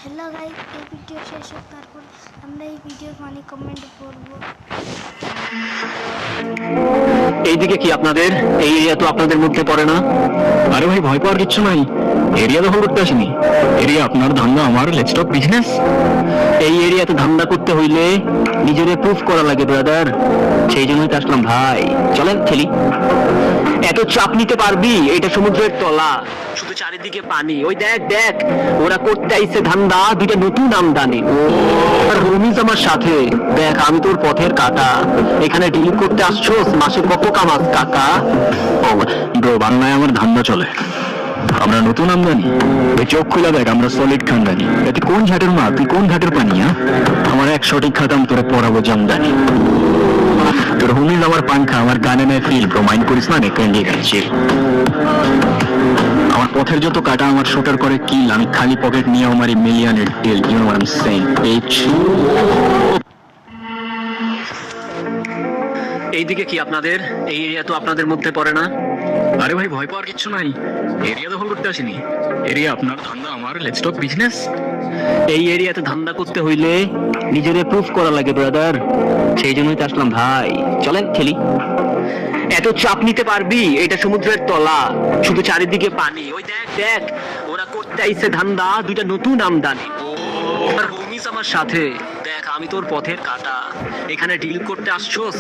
Hello guys, এই video শেষ হোক, তারপর আমরা এই ভিডিওর মানে কমেন্ট করব। এইদিকে কি আপনাদের এই এরিয়া তো আপনাদের মধ্যে পড়ে না? আরে ভাই, ভয় পাওয়ার কিচ্ছু নাই। এরিয়া দখল করতে আসিনি। এরিয়া আপনার, ধান্দা আমার। Let's talk business. এই এরিয়াতে ধান্দা করতে হইলে নিজেরে প্রুফ করা লাগে ব্রাদার। সেই জন্যই তো আসলাম ভাই। চলেন খেলি। এত চাপ নিতে পারবি? এটা সমুদ্রের তলা, শুধু চারিদিকে পানি। ওই দেখ দেখ, ওরা করতে আইছে ধান্দা, দুইটা নতুন আমদানি। আর রমিজ আমার সাথে। দেখ, আমি তোর পথের কাটা। এখানে ডিল করতে আসছোস, মাসে কত কামাস কাকা? ব্রো, বাংলায় আমার ধান্দা চলে। আমরা নতুন আমদানি। ওই চোখ খুলে দেখ, আমরা সলিড খানদানি। এতে কোন ঘাটের মা, তুই কোন ঘাটের পানি? আমার এক সঠিক খাতাম তোরে পড়াবো জামদানি। তোর হুমিজ আমার পাংখা, আমার গানে নেয় ফিল। ব্রো, মাইন্ড করিস না, নেকেন্ডি গাচ্ছি। আমার পথের যত কাটা আমার শুটার করে কিল। আমি খালি পকেট নিয়ে আমার মিলিয়নের deal. You know what I am saying. এইদিকে কি আপনাদের এই এরিয়া তো আপনাদের মধ্যে পড়ে না? আরে ভাই, ভয় পাওয়ার কিচ্ছু নাই। এরিয়া দখল করতে আসিনি। এরিয়া আপনার, ধান্দা আমার। Let's talk business. এই এরিয়াতে ধান্দা করতে হইলে নিজেরে প্রুফ করা লাগে ব্রাদার। সেই জন্যই তো আসলাম ভাই। চলেন খেলি। এত চাপ নিতে পারবি? এটা সমুদ্রের তলা, শুধু চারিদিকে পানি। ওই দেখ দেখ, ওরা করতে আইছে ধান্দা, দুইটা নতুন আমদানি। আর রমিজ আমার সাথে। দেখ, আমি তোর পথের কাটা। এখানে ডিল করতে আসছোস।